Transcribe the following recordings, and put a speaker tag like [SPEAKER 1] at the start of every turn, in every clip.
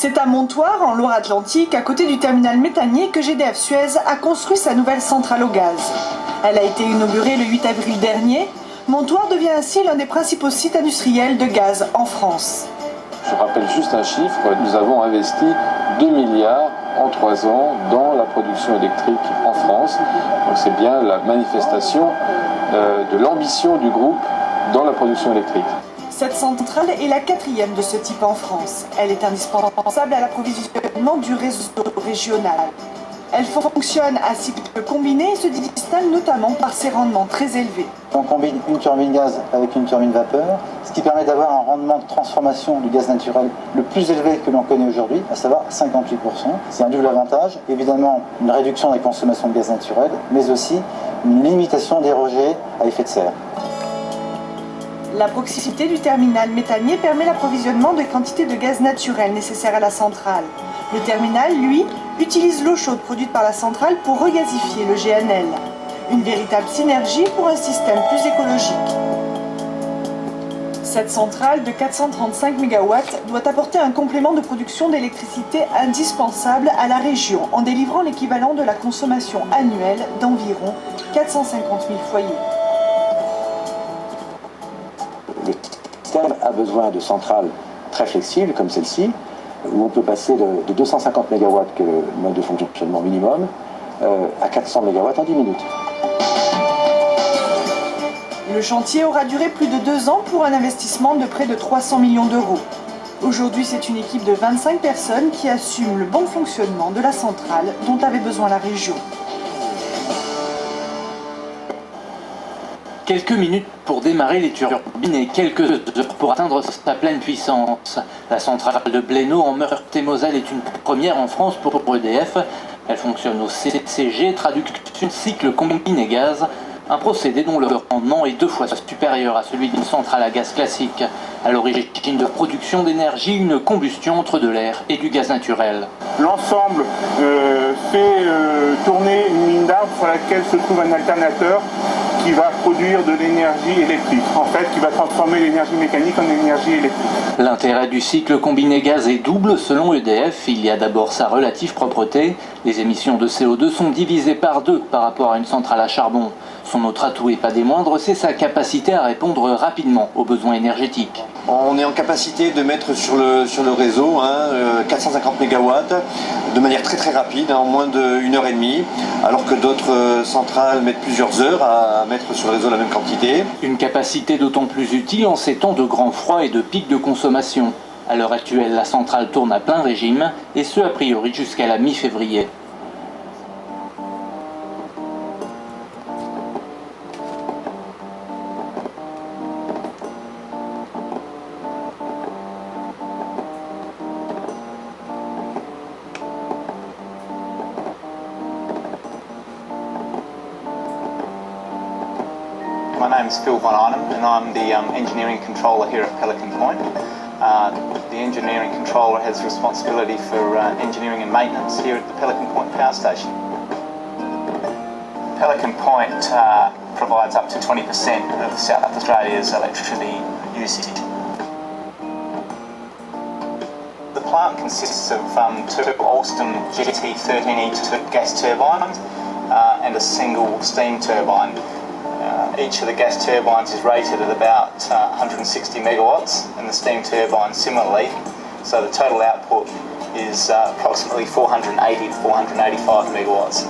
[SPEAKER 1] C'est à Montoire, en Loire-Atlantique, à côté du terminal méthanier, que GDF Suez a construit sa nouvelle centrale au gaz. Elle a été inaugurée le 8 avril dernier. Montoire devient ainsi l'un des principaux sites industriels de gaz en France.
[SPEAKER 2] Je rappelle juste un chiffre, nous avons investi 2 milliards en 3 ans dans la production électrique en France. Donc c'est bien la manifestation de l'ambition du groupe dans la production électrique.
[SPEAKER 1] Cette centrale est la 4e de ce type en France. Elle est indispensable à l'approvisionnement du réseau régional. Elle fonctionne à cycle combiné et se distingue notamment par ses rendements très élevés.
[SPEAKER 3] On combine une turbine gaz avec une turbine vapeur, ce qui permet d'avoir un rendement de transformation du gaz naturel le plus élevé que l'on connaît aujourd'hui, à savoir 58%. C'est un double avantage, évidemment une réduction des consommations de gaz naturel, mais aussi une limitation des rejets à effet de serre.
[SPEAKER 1] La proximité du terminal méthanier permet l'approvisionnement des quantités de gaz naturel nécessaires à la centrale. Le terminal, lui, utilise l'eau chaude produite par la centrale pour regazifier le GNL. Une véritable synergie pour un système plus écologique. Cette centrale de 435 MW doit apporter un complément de production d'électricité indispensable à la région en délivrant l'équivalent de la consommation annuelle d'environ 450 000 foyers.
[SPEAKER 4] Le système a besoin de centrales très flexibles comme celle-ci, où on peut passer de 250 MW, que le mode de fonctionnement minimum, à 400 MW en 10 minutes.
[SPEAKER 1] Le chantier aura duré plus de 2 ans pour un investissement de près de 300 millions d'euros. Aujourd'hui, c'est une équipe de 25 personnes qui assume le bon fonctionnement de la centrale dont avait besoin la région.
[SPEAKER 5] Quelques minutes pour démarrer les turbines et quelques heures pour atteindre sa pleine puissance. La centrale de Blénaud en Meurthe-et-Moselle est une première en France pour EDF. Elle fonctionne au CCG, traduction cycle combiné gaz, un procédé dont le rendement est 2 fois supérieur à celui d'une centrale à gaz classique. À l'origine de production d'énergie, une combustion entre de l'air et du gaz naturel.
[SPEAKER 6] L'ensemble fait tourner une mine d'arbre sur laquelle se trouve un alternateur qui va produire de l'énergie électrique, en fait, qui va transformer l'énergie mécanique en énergie électrique. L'intérêt
[SPEAKER 5] du cycle combiné gaz est double selon EDF. Il y a d'abord sa relative propreté. Les émissions de CO2 sont divisées par 2 par rapport à une centrale à charbon. Son autre atout, et pas des moindres, c'est sa capacité à répondre rapidement aux besoins énergétiques.
[SPEAKER 7] On est en capacité de mettre sur le réseau 450 MW de manière très très rapide, en moins d'1 heure et demie, alors que d'autres centrales mettent plusieurs heures à mettre sur le réseau la même quantité.
[SPEAKER 5] Une capacité d'autant plus utile en ces temps de grand froid et de pic de consommation. À l'heure actuelle, la centrale tourne à plein régime, et ce a priori jusqu'à la mi-février.
[SPEAKER 8] My name is Phil Von Einem and I'm the engineering controller here at Pelican Point. The engineering controller has responsibility for engineering and maintenance here at the Pelican Point Power Station. Pelican Point provides up to 20% of South Australia's electricity usage. The plant consists of 2 Alstom GT13E2 gas turbines and a single steam turbine. Each of the gas turbines is rated at about 160 megawatts and the steam turbine similarly, so the total output is approximately 480 to 485 megawatts.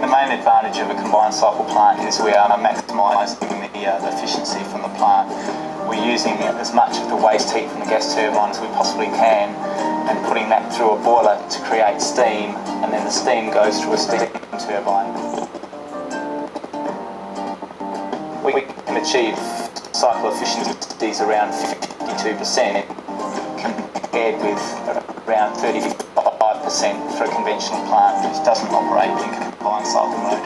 [SPEAKER 8] The main advantage of a combined cycle plant is we are maximising the efficiency from the plant. We're using as much of the waste heat from the gas turbine as we possibly can and putting that through a boiler to create steam, and then the steam goes through a steam turbine. We can achieve cycle efficiencies around 52% compared with around 35% for a conventional plant which doesn't operate in combined cycle mode.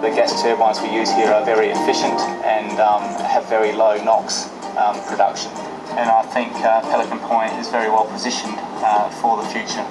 [SPEAKER 8] The gas turbines we use here are very efficient and have very low NOx production, and I think Pelican Point is very well positioned for the future.